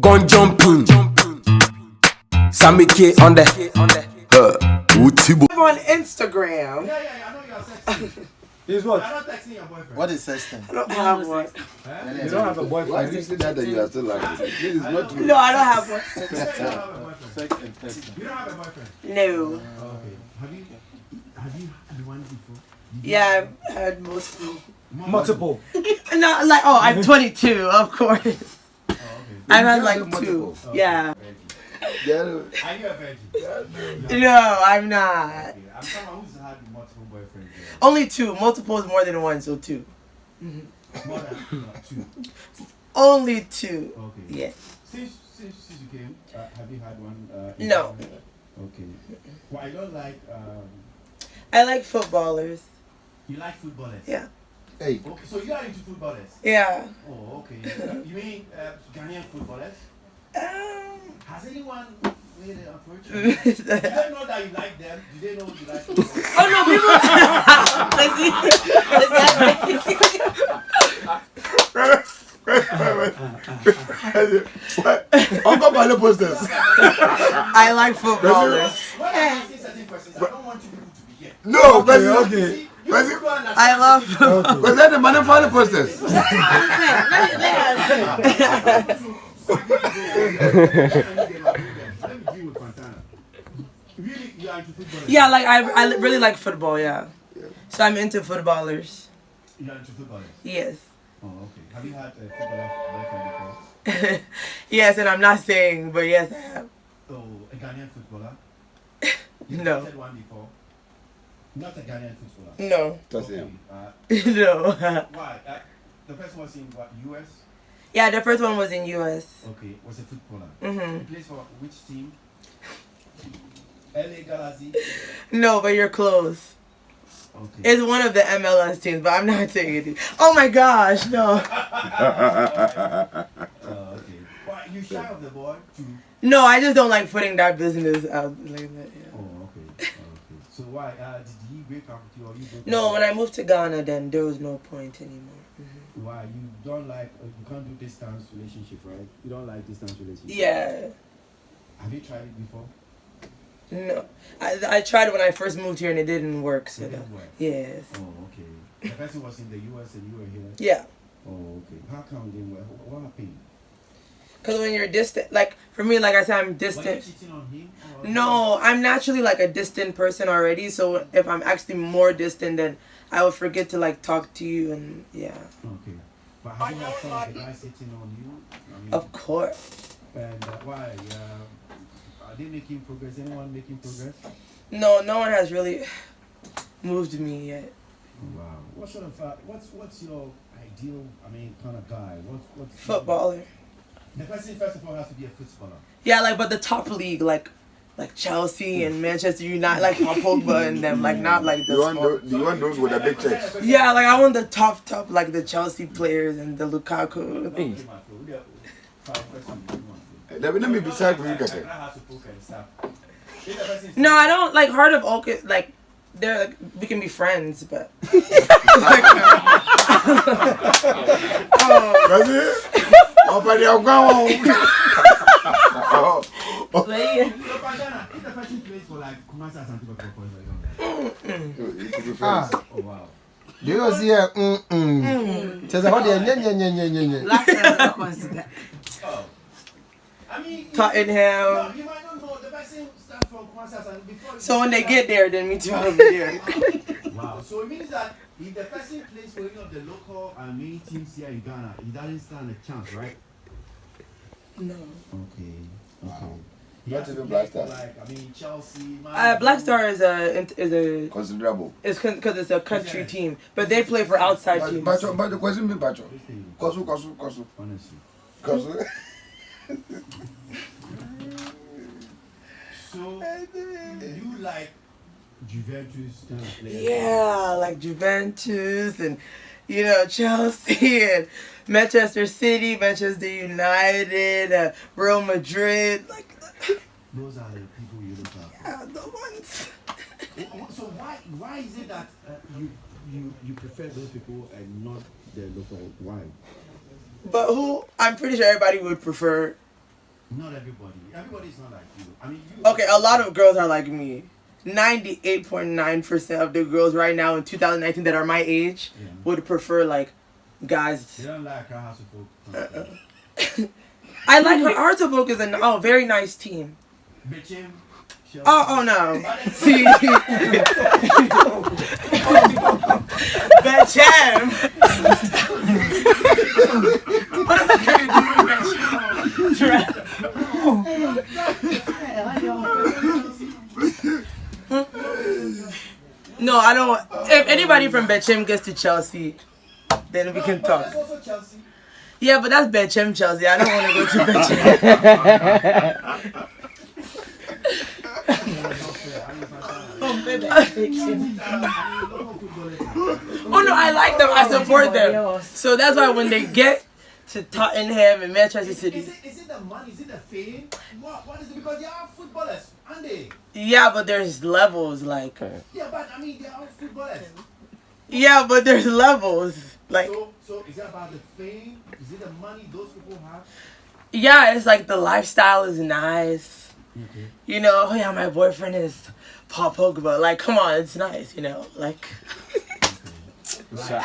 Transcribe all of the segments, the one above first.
on jumping. Sammy K on the on Instagram. Yeah, I know you are sexting. He's what? I'm not texting your boyfriend. What is sexting? I don't have one. You don't have a boyfriend. Why is it that you are still laughing? This is not true. No, I don't have one. You don't have a boyfriend. Sex and texting. You don't have a boyfriend. No. Okay. Have you had one before? Yeah, I've had multiple. Multiple. No, like, oh, I'm 22, of course. Oh, okay. I've had You like have 2. multiple. Yeah. Yeah. Are you a virgin? No, I'm not. Okay. I'm someone who's had multiple boyfriends. Yeah. Only 2. Multiple is more than 1, so 2. More than 2. Only 2. Okay. Yeah. Since you came, have you had one? No. Okay. Well, I don't like. I like footballers. You like footballers? Yeah. Hey. Okay, so you are into footballers? Yeah. Oh, okay. You mean Ghanaian footballers? Has anyone made an approach? Do they know that you like them? Do they know you like them? Oh no, Uncle Bale posters. I like footballers. When I'm asking certain questions, I don't want you people to be here. No, but Okay. I love football. Was that the money for the posters? Let me deal with Fantana. Really, you are into football? Yeah, like I really like football. Yeah. So I'm into footballers. You are into footballers? Yes. Oh, okay. Have you had a footballer boyfriend before? Yes, and I'm not saying, but yes, I have. Oh, a Ghanaian footballer? No. You said one before. Not a Ghanaian footballer. No. That's Okay. him. No. Why? The first was in what? US? Yeah, the first one was in US. Okay. Was a footballer. Mhm. He plays for which team? LA Galaxy. No, but you're close. Okay. It's one of the MLS teams, but I'm not saying it. Oh my gosh, no. Okay. Why you shy of the ball too? No, I just don't like putting that business out like that. Yeah. Oh, okay. So why? Did he break up with you or you broke No, up? when I moved to Ghana, then there was no point anymore. Mhm. Why? You don't like? You can't do distance relationship, right? You don't like distance relationship. Yeah. Have you tried it before? No, I tried when I first moved here and it didn't work. So It didn't work. yes. Oh, okay. The person was in the US and you were here. Yeah. Oh, okay. How come it didn't work? What happened? Because when you're distant, like for me, like I said, I'm Were you distant. cheating on him? Or No, I'm naturally like a distant person already. So if I'm actually more distant, then I will forget to like talk to you and yeah. Okay. But have you had some of the guys sitting on you? I mean, Of course. And why? Are they making progress? Anyone making progress? No, no one has really moved me yet. Wow. What sort of what's your ideal? I mean, kind of guy? What's Footballer. The person first of all has to be a footballer. Yeah, like but the top league, like Chelsea and Manchester United, like Pogba and them, like not like the small. You want those with the big checks? Yeah, like I want the top, like the Chelsea players and the Lukaku. Let me beside you, Kate. No, I don't like Heart of Oak. Like they're like we can be friends, but. That's it? Oh, but you're going. If the person plays for like Kumasi or something, oh wow. Do you see a Says what the Black Stars are considered. Oh. I mean, Tottenham. you might not know the person starts from Kumasi and before. So when they get there, then me too, I'll be there. Wow. So it means that if the person plays for any of the local and main teams here in Ghana, he doesn't stand a chance, right? No. Okay. Wow. He Not has to even play Black for, Star. like, I mean, Chelsea. Black Star is a Considerable. it's because it's a country team, but they play for outside teams. But the question me, Bacho. Kosu. Honestly. So you like Juventus kind of players? Yeah, like Juventus and Chelsea and Manchester City, Manchester United, Real Madrid, like Those are the people you look at. yeah, the ones. So why is it that you prefer those people and not the local? Why? But I'm pretty sure everybody would prefer Not everybody. Everybody's not like you. I mean, you. Okay, a lot of girls are like me. 98.9% of the girls right now in 2019 that are my age would prefer like guys. They don't like her house of folk. I like her. Hearts of Oak is a very nice team. Bitchin. Oh no. See. Betchem. No, I don't. If anybody from Betchem gets to Chelsea, then we can talk. That's also Chelsea. Yeah, but that's Betchem Chelsea. I don't want to go to Betchem. Oh no, I like them. I support them. So that's why when they get to Tottenham and Manchester City. Is it the money? Is it the fame? What is it? Because they are footballers, aren't they? Yeah, but there's levels, like. Yeah, but I mean, they are footballers. Yeah, but there's levels, like. So is it about the fame? Is it the money those people have? Yeah, it's like the lifestyle is nice. Okay. You know, oh yeah, my boyfriend is Paul Pogba. Like, come on, it's nice, you know, like. Usa.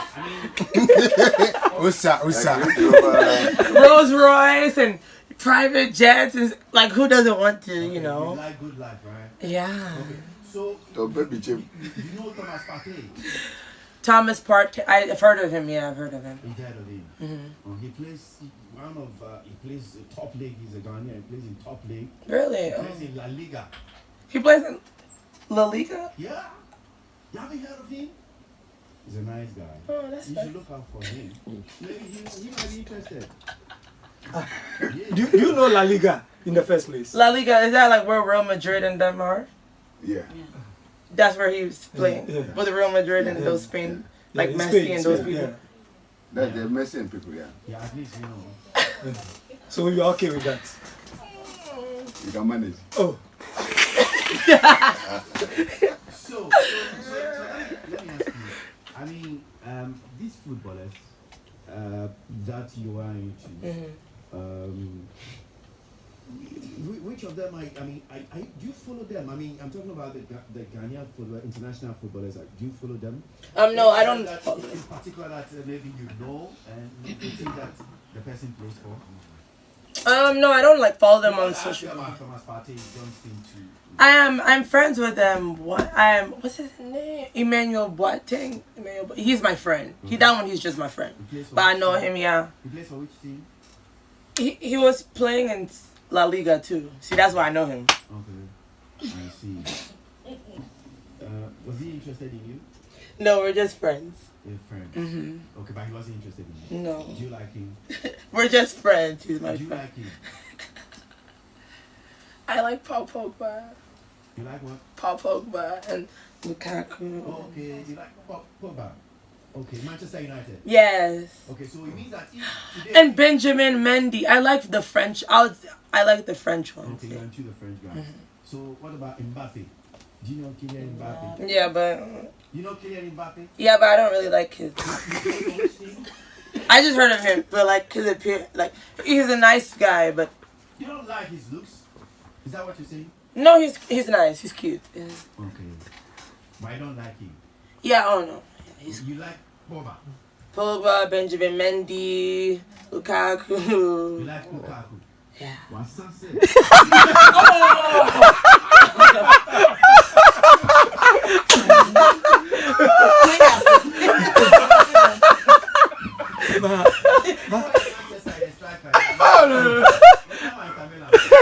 Rolls Royce and private jets and like, who doesn't want to, you know? You like good life, right? Yeah. Okay. So Don't baby Jim. you know Thomas Partey? Thomas Partey, I've heard of him. Yeah, I've heard of him. You heard of him? He plays he plays top league. He's a Ghanaian. He plays in top league. Really? He plays in La Liga. He plays in La Liga? Yeah. You haven't heard of him? He's a nice guy. Oh, that's You nice. should look out for him. Maybe he might be interested. Do you know La Liga in the first place? La Liga, is that like where Real Madrid and them are? Yeah. That's where he was playing. Yeah. With the Real Madrid and those Spain, like in Messi Spain, and those Spain, people. yeah. That they're messing people, yeah. Yeah, at least you know. So you're okay with that? You can manage. Oh, So let me ask you. I mean, these footballers that you are into, which of them I mean, do you follow them? I mean, I'm talking about the Ghanaian football, international footballers. Like, do you follow them? No, I don't. That in particular, that maybe you know and you think that the person plays for. No, I don't like follow them on Because I asked social you media. about Thomas Partey, you don't seem to. I'm friends with them. What's his name? Emmanuel Boateng. He's my friend. He's just my friend. He plays for But I which know team? him. Yeah. He plays for which team? He was playing in La Liga too. See, that's why I know him. Okay, I see. Was he interested in you? No, we're just friends. Your friend. Okay, but he wasn't interested in you. No, Do you like him? we're just friends. He's my Do you friend. like him? I like Paul Pogba, You like what? and Lukaku. Oh, okay, you like Pogba. Okay, Manchester United. Yes. Okay, so it means that if today. And Benjamin Mendy. I like the French. I like the French ones. Okay, you're into the French guys. So what about Mbappe? Do you know Kylian Mbappe? Yeah, but You know Kylian Mbappe? I don't really like his. You play for which team? I just heard of him, but like his appearance, like he's a nice guy, but You don't like his looks? Is that what you're saying? no, he's nice. He's cute. Yeah. Okay. But I don't like him. Yeah, oh no. He's You like Pogba? Pogba, Benjamin Mendy, Lukaku. You like Lukaku? Yeah. What's sunset?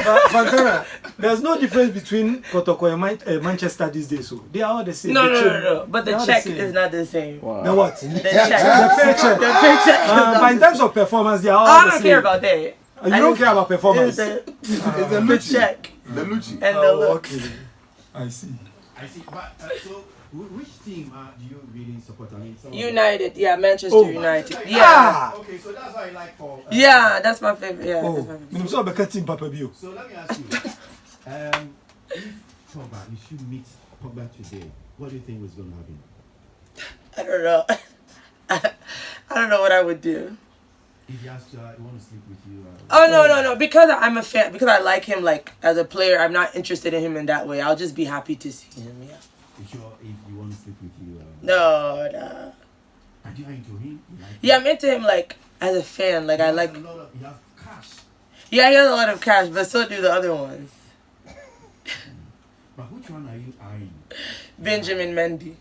Fantana, there's no difference between Kotoko and Manchester these days. So they are all the same. No. But They the are check same. is not the same. The what? The check. The paycheck. The paycheck. But in terms of performance, they are all I the don't same. care about that. You don't care about performance. The check The Lucci. and the Oh, look. okay. I see. I see. But so, which team do you really support? I mean, some of them- United, yeah, Manchester Oh. United. Manchester Yeah. Ah! Okay, so that's why I like for. Yeah, that's my favorite. Yeah, Oh, that's my favorite. minimum so team Papa Bio. So let me ask you, if Pogba, you should meet Pogba today, what do you think was going to happen? I don't know. I don't know what I would do. If he asks you, he want to sleep with you. Oh no! Because I'm a fan, because I like him like as a player. I'm not interested in him in that way. I'll just be happy to see him. Yeah. You sure if you want to sleep with you? No. Are you into him? Yeah, I'm into him like as a fan. Like I like. You have cash. Yeah, he has a lot of cash, but so do the other ones. But which one are you eyeing? Benjamin Mendy.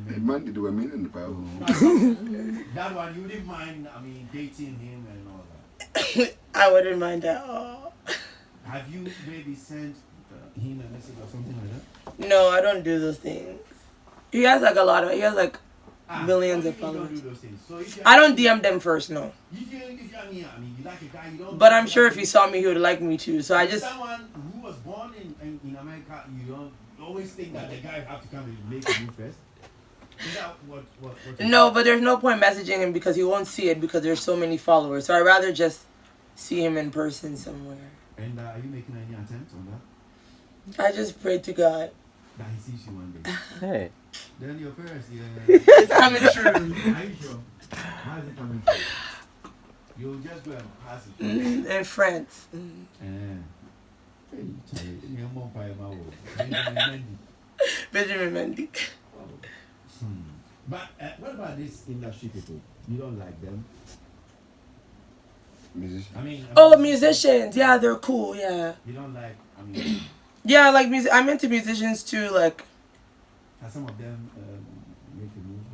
The man did a million in the Bible. That one, you wouldn't mind, dating him and all that? I wouldn't mind at all. Have you maybe sent him a message or something like that? No, I don't do those things. He has like millions of followers. Don't do those things. So if I don't DM them first, no. If you're you like a guy, you don't. But I'm sure if he saw me, he would like me too. So I just. Someone who was born in America, you don't always think that the guy have to come and make a move first. Is that what No, but there's no point messaging him because he won't see it because there's so many followers. So I'd rather just see him in person somewhere. And are you making any attempts on that? I just pray to God. That he sees you one day. Hey. Then your parents, It's coming true. Are you sure? How is it coming true? You'll just go and pass it. In France. Benjamin Mendy. But what about these industry people? You don't like them? Musician. Oh, musicians. Yeah, they're cool. Yeah. You don't like, Yeah, like music. I'm into musicians too. Like. Have some of them make a move?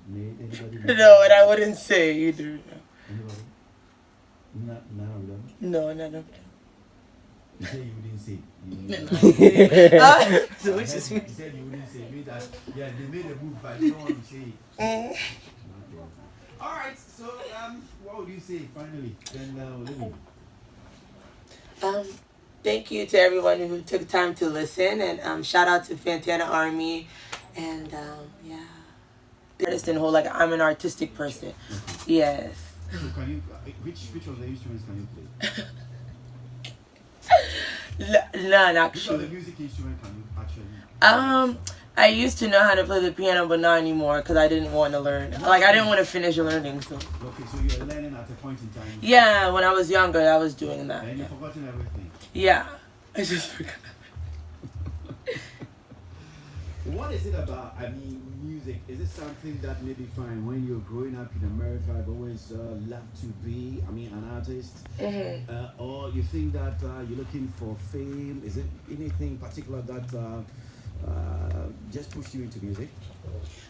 Made anybody? No, and I wouldn't say either. No. Anybody? None of them? No, none of them. You said you wouldn't say. So which is You said you wouldn't say. You mean that, yeah, they made a move, but you don't want to say it. Alright, so what would you say finally? Then thank you to everyone who took time to listen, and shout out to Fantana Army, and yeah, artist and whole, like I'm an artistic person. Yes. So can you which of the instruments can you play? None Which of actually. the music instrument can you actually? I used to know how to play the piano, but not anymore because I didn't want to learn. Like I didn't want to finish learning. So. Okay, so you're learning at a point in time. Yeah, when I was younger, I was doing that. And you've forgotten everything. Yeah, I just forgot. What is it about, music? Is it something that maybe fine when you're growing up in America, I've always loved to be, an artist? Mm-hmm. Or you think that you're looking for fame? Is it anything particular that just pushed you into music?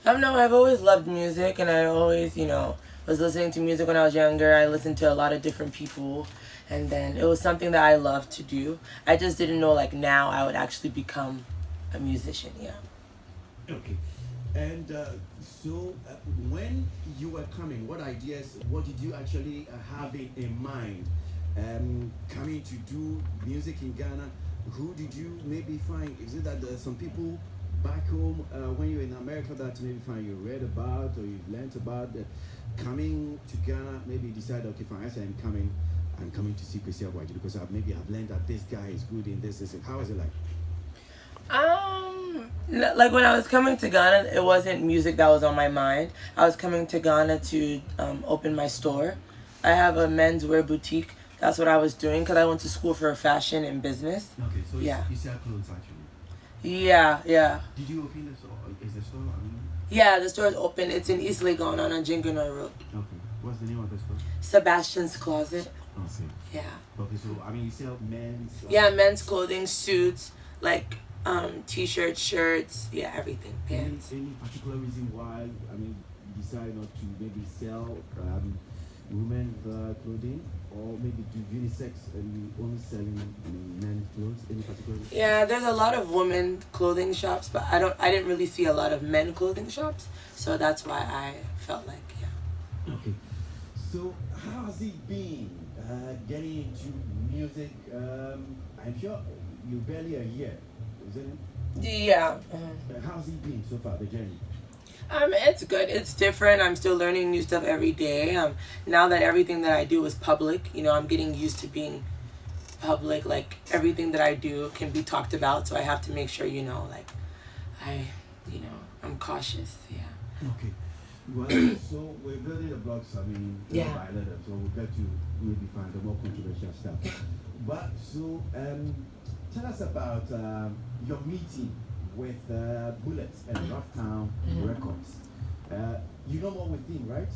No, I've always loved music, and I always, was listening to music when I was younger. I listened to a lot of different people, and then it was something that I loved to do. I just didn't know, like, now I would actually become a musician, yeah. Okay. And so when you were coming, what did you actually have in mind? Coming to do music in Ghana, who did you maybe find? Is it that there's some people back home when you're in America that maybe find you read about or you've learned about that coming to Ghana, maybe you decide, okay, fine, I say I'm coming to see Kwesi Agwaji because I've learned that this guy is good in this. How is it like? Like when I was coming to Ghana, it wasn't music that was on my mind. I was coming to Ghana to open my store. I have a menswear boutique. That's what I was doing because I went to school for fashion and business. Okay, so yeah. You sell clothes actually? Yeah. Did you open the store? Is the store? Yeah, the store is open. It's in East Legon on Jingonoy Road. Okay. What's the name of the store? Sebastian's Closet. Okay. Yeah. Okay, so you sell men's? Yeah, men's clothing, suits, like t-shirts, shirts, yeah, everything. Pants. Any particular reason why you decide not to maybe sell women's clothing, or maybe do unisex and you only selling men's clothes? Any particular reason? Yeah, there's a lot of women clothing shops, but I didn't really see a lot of men clothing shops, so that's why I felt like, yeah. Okay. So how has it been getting into music? I'm sure you're barely a year, isn't it? Yeah. How's it been so far, the journey? It's good. It's different. I'm still learning new stuff every day. Now that everything that I do is public, I'm getting used to being public. Like everything that I do can be talked about, so I have to make sure, I'm cautious. Yeah. Okay. Well, so we're building the blocks, I mean, Yeah. by letter, so we'll get to maybe find the more controversial stuff. But, so, tell us about your meeting with Bullets and Roughtown Records. You know more with him, right?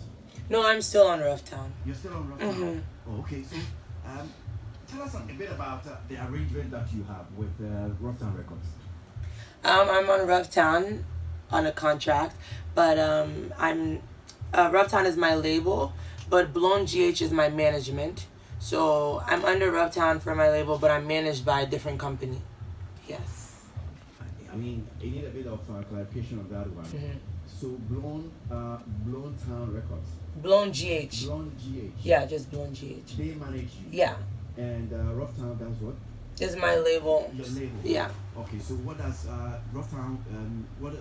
No, I'm still on Rough Town. You're still on Roughtown? Oh, okay, so tell us a bit about the arrangement that you have with Roughtown Records. I'm on Rough Town on a contract, but I'm Rough Town is my label, but Blown GH is my management. So I'm under Rough Town for my label, but I'm managed by a different company. Yes. I mean, I need a bit of clarification of that one. So Blown Town Records. Blown GH. Blown GH. Yeah, just Blown GH. They manage you. Yeah. And Rough Town, that's what? This is my label. Your label. Yeah. Okay, so what does Rough Town? What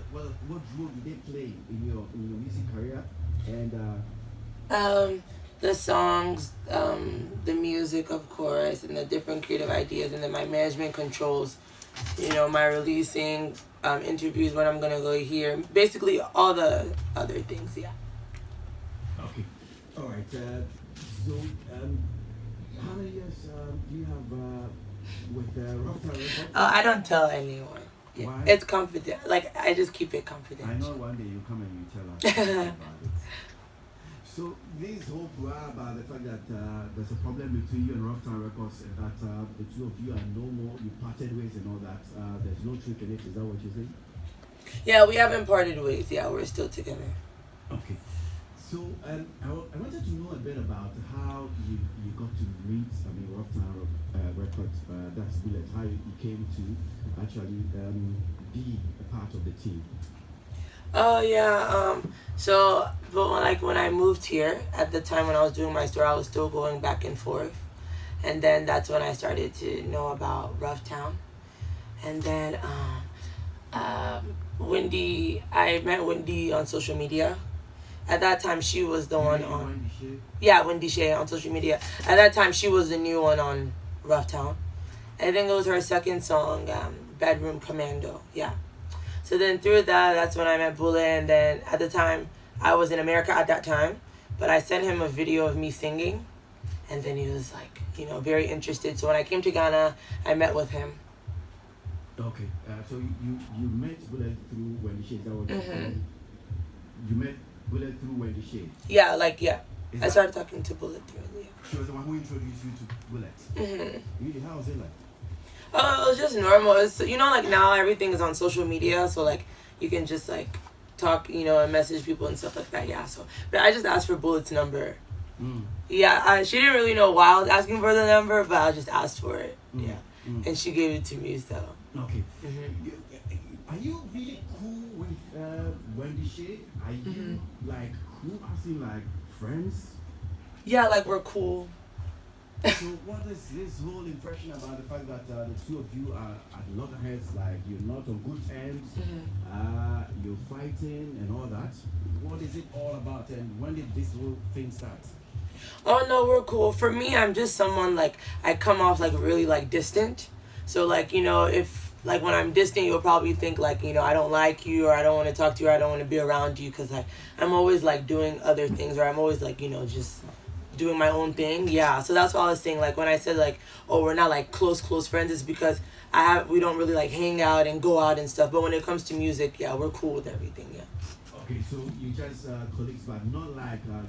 role do they play in your music career? And The songs, the music, of course, and the different creative ideas, and then my management controls, my releasing, interviews, when I'm gonna go here, basically all the other things. Yeah. okay, all right. So how many years do you have with Rough Town Records? I don't tell anyone. Why? It's confident. Like, I just keep it confidential. I know one day you come and you tell us about it. So this whole blah about the fact that there's a problem between you and Rough Town Records, and that the two of you are no more, you parted ways and all that. There's no truth in it. Is that what you're saying? Yeah, we haven't parted ways. Yeah, we're still together. Okay. So I wanted to know a bit about how you got to meet, Rough Town Records, that's Bullet, how you came to actually be a part of the team. Oh yeah. So, but when I moved here, at the time when I was doing my store, I was still going back and forth, and then that's when I started to know about Rough Town, and then Wendy. I met Wendy on social media. At that time, she was the one on. Wendy She on social media. At that time, she was the new one on Rough Town. I think it was her second song, Bedroom Commando. Yeah. So then through that's when I met Bullet, and then at the time, I was in America at that time, but I sent him a video of me singing, and then he was like, very interested. So when I came to Ghana, I met with him. Okay, so you met Bullet through Wendy She. That was you met Bullet through Wendy She. Yeah, I started talking to Bullet through it. She was the one who introduced you to Bullet. Really, how was it like? Oh, it was just normal. It's, now everything is on social media, so you can just talk, and message people and stuff like that. Yeah. So, but I just asked for Bullet's number. Yeah, she didn't really know why I was asking for the number, but I just asked for it. Yeah, and she gave it to me. So. Okay. Are you really cool with Wendy She? Are you cool? As in friends? Yeah, we're cool. So what is this whole impression about the fact that the two of you are at loggerheads, you're not on good terms, you're fighting and all that? What is it all about, and when did this whole thing start? Oh no, we're cool. For me, I'm just someone I come off really distant. So if when I'm distant, you'll probably think I don't like you, or I don't want to talk to you, or I don't want to be around you, because I'm always doing other things, or I'm always just doing my own thing. Yeah, so that's what I was saying. When I said oh, we're not close friends, it's because we don't really hang out and go out and stuff. But when it comes to music, yeah, we're cool with everything. Yeah. Okay, so you just colleagues, but not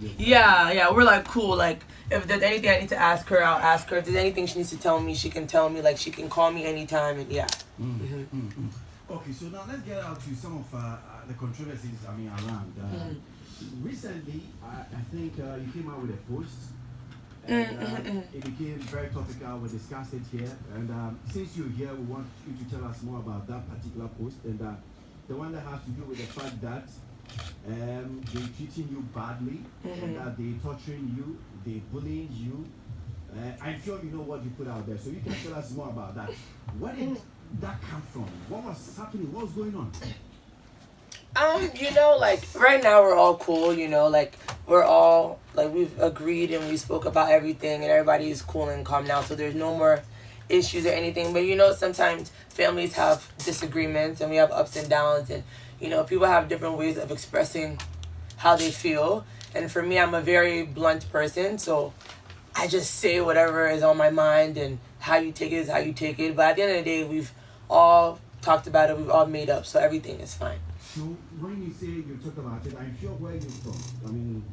your Yeah, we're cool. If there's anything I need to ask her, I'll ask her. If there's anything she needs to tell me, she can tell me. She can call me anytime, and yeah. Okay, so now let's get out to some of the controversies around. Recently, I think you came out with a post, and it became very topical. We discussed it here, and since you're here, we want you to tell us more about that particular post, and the one that has to do with the fact that they're treating you badly, and that they're torturing you, they're bullying you. I'm sure you know what you put out there, so you can tell us more about that. Where did that come from? What was happening? What was going on? Right now we're all cool, we're all, we've agreed and we spoke about everything, and everybody is cool and calm now, so there's no more issues or anything. But sometimes families have disagreements, and we have ups and downs, and people have different ways of expressing how they feel. And for me, I'm a very blunt person, so I just say whatever is on my mind, and how you take it is how you take it. But at the end of the day, we've all talked about it, we've all made up, so everything is fine. So when you say you talk about it, I'm sure where you're from. I mean,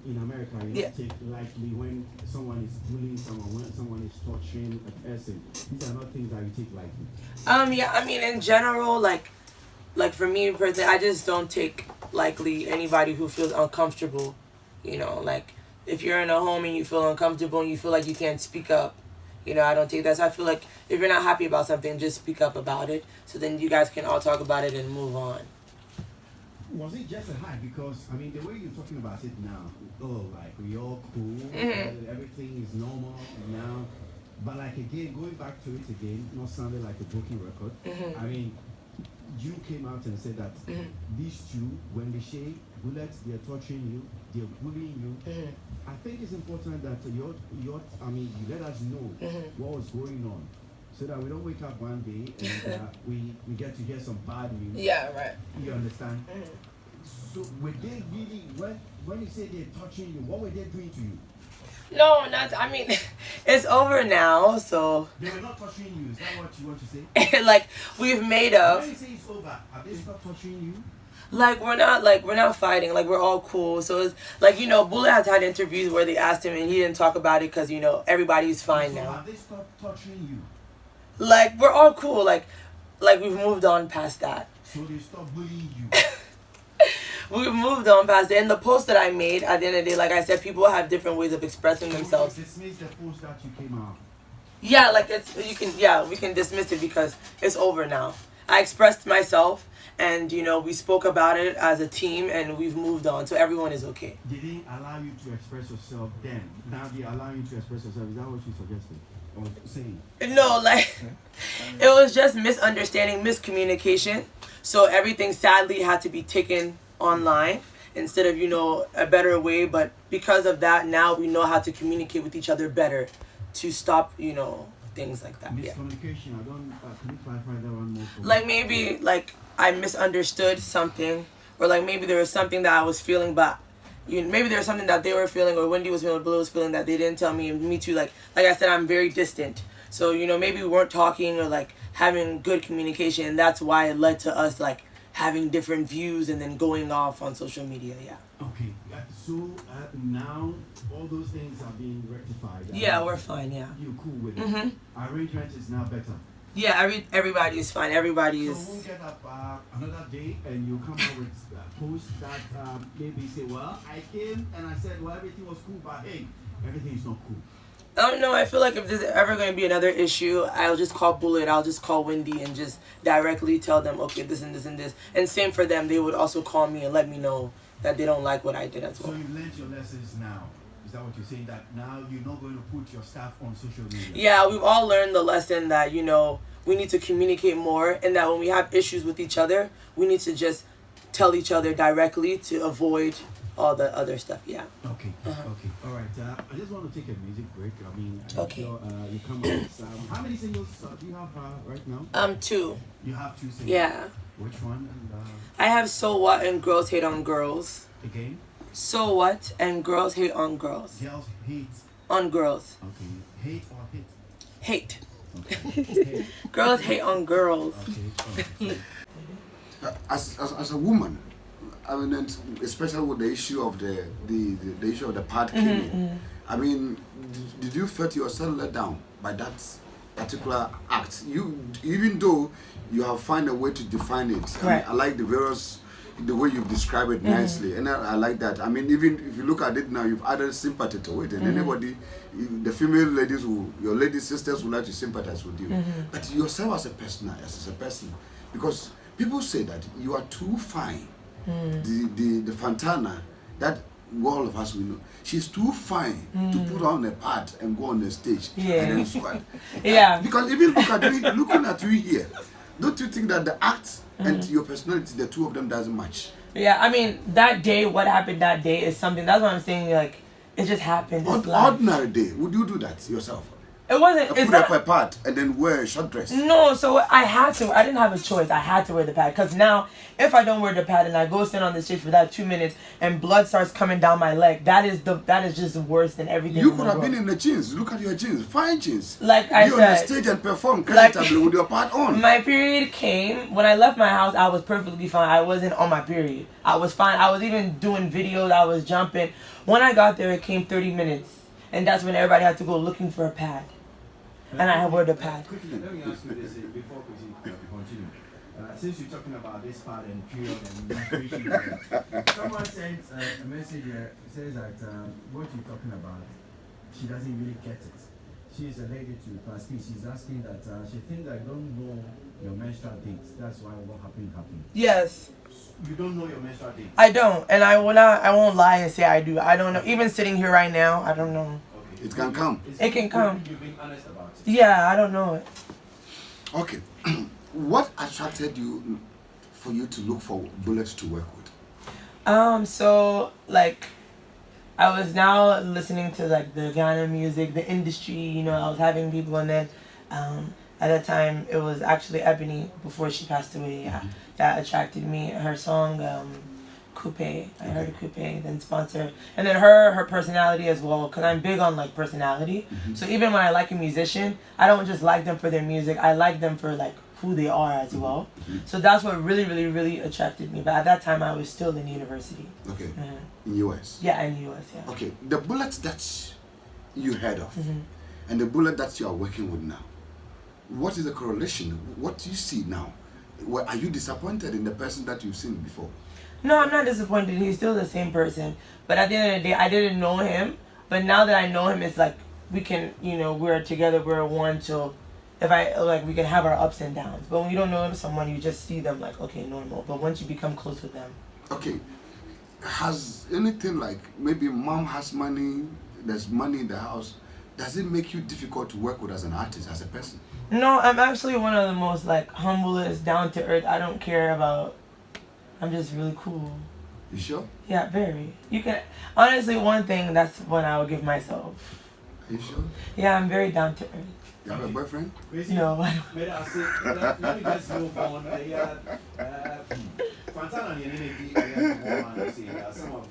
in America, you don't take lightly when someone is bullying someone, when someone is torturing a person. These are not things that you take lightly. Yeah, I mean, in general, like for me personally, I just don't take lightly anybody who feels uncomfortable. You know, like if you're in a home and you feel uncomfortable and you feel like you can't speak up, you know, I don't take that. So I feel like if you're not happy about something, just speak up about it. So then you guys can all talk about it and move on. Was it just a high? Because, I mean, the way you're talking about it now, like, we all cool, everything is normal now. But, like, again, going back to it again, not sounding like a broken record, I mean, you came out and said that these two, when they shave bullets, they're torturing you, they're bullying you. I think it's important that you let us know what was going on, so that we don't wake up one day and we get to hear some bad news. Yeah, right. You understand? So were they really, when you say they're touching you, what were they doing to you? No, not. I mean, it's over now, so. They were not touching you. Is that what you want to say? Like we've made up. When you say it's over, have they stopped touching you? Like we're not fighting. Like we're all cool. So it's like, you know, Bullet has had interviews where they asked him and he didn't talk about it because, you know, everybody's fine So now. have they stopped touching you? Like we're all cool. Like we've moved on past that. So they stopped bullying you? We've moved on past it. And the post that I made, at the end of the day, like I said, people have different ways of expressing themselves. So dismiss the post that you came out? Yeah, like we can dismiss it because it's over now. I expressed myself, and you know, we spoke about it as a team, and we've moved on, so everyone is okay. They didn't allow you to express yourself then. Now they allow you to express yourself. Is that what you suggested or saying? No, like it was just misunderstanding, miscommunication. So everything sadly had to be taken online instead of, you know, a better way. But because of that, now we know how to communicate with each other better to stop, you know, things like that. Yeah. Miscommunication. I don't. Can you clarify that one more? Like maybe like I misunderstood something, or like maybe there was something that I was feeling, but maybe there was something that they were feeling, or Wendy was feeling, or Blue was feeling that they didn't tell me, and me too. Like I said, I'm very distant. So, you know, maybe we weren't talking or like having good communication, and that's why it led to us like having different views and then going off on social media. Yeah. Okay. So now all those things are being rectified. Yeah, we're fine. Yeah. You're cool with it. Arrangement is now better. Yeah, everybody is fine. Everybody is. So we'll get up another day and you come up with a post that maybe say, well, I came and I said, well, everything was cool, but hey, everything is not cool. I don't know. I feel like if there's ever going to be another issue, I'll just call Bullet. I'll just call Wendy and just directly tell them, okay, this and this and this. And same for them. They would also call me and let me know that they don't like what I did as well. So you've learned your lessons now. Is that what you're saying? That now you're not going to put your stuff on social media? Yeah, we've all learned the lesson that, you know, we need to communicate more, and that when we have issues with each other, we need to just tell each other directly to avoid all the other stuff. Yeah. Okay. Okay. All right. I just want to take a music break. I mean, Okay. You come up with how many singles do you have right now? 2. You have 2 singles. Yeah. Which one? And I have So What and Girls Hate on Girls. again? So What and Girls Hate on Girls. Girls hate. On girls. Okay. Hate or hit? Hate. Okay. Hate. Girls hate on girls. Okay. As a woman, I mean, and especially with the issue of the issue of the pad killing. I mean, did you feel yourself let down by that particular act? Even though you have found a way to define it. I mean, I like the way you've described it nicely, and I like that. I mean, even if you look at it now, you've added sympathy to it, and anybody, the female ladies, your lady sisters would like to sympathize with you. But yourself as a person, because people say that you are too fine. The Fantana, that all of us we know, she's too fine to put on a pad and go on the stage and then squat. Yeah. Because even looking at you here, don't you think that the act and your personality, the two of them doesn't match? Yeah, I mean, that day, what happened that day is something, that's what I'm saying, like, it just happened. Ordinary day, would you do that yourself? It wasn't. It's Put up not. a pad and then wear a short dress. No, so I had to. I didn't have a choice. I had to wear the pad because now, if I don't wear the pad and I go stand on the stage for that 2 minutes and blood starts coming down my leg, that is just worse than everything. You could have been in the jeans. Look at your jeans, fine jeans. Like I you on the said, stage and perform like- creditably with your pad on. my period came when I left my house. I was perfectly fine. I wasn't on my period. I was fine. I was even doing videos. I was jumping. When I got there, it came 30 minutes, and that's when everybody had to go looking for a pad. And I wore the pad. Quickly, let me ask you this before we continue. Since you're talking about this part and period and menstruation, someone sent a message here. It says that what you're talking about, she doesn't really get it. She's a lady to class B. She's asking that she thinks I don't know your menstrual dates. That's why what happened. Yes. You don't know your menstrual dates. I don't, and I won't lie and say I do. I don't know. Even sitting here right now, I don't know. Okay. It can come. It can come. You've been honest about it. Yeah, I don't know it. Okay. What attracted you for you to look for Bullet to work with? So like, I was now listening to like the Ghanaian music, the industry. You know, I was having people, and then at that time it was actually Ebony before she passed away. Yeah, that attracted me. Her song. Coupe. I heard a Coupe, then Sponsor, and then her personality as well, because I'm big on like personality. So even when I like a musician, I don't just like them for their music. I like them for like who they are as well. So that's what really attracted me. But at that time, I was still in university. Okay. In US. Yeah, in US. Yeah. Okay. The Bullet that you heard of, and the Bullet that you are working with now, what is the correlation? What do you see now? Are you disappointed in the person that you've seen before? No, I'm not disappointed. He's still the same person. But at the end of the day, I didn't know him. But now that I know him, it's like we can, we're together, we're one. So if we can have our ups and downs. But when you don't know someone, you just see them like, okay, normal. But once you become close with them. Okay. Has anything like maybe mom has money, there's money in the house, does it make you difficult to work with as an artist, as a person? No, I'm actually one of the most like humblest, down to earth. I don't care about. I'm just really cool. You sure? Yeah, very. You can honestly one thing that's what I would give myself. Are you sure? Yeah, I'm very down to earth. You have a boyfriend? No, I don't. Let me just move on. Fantana and some of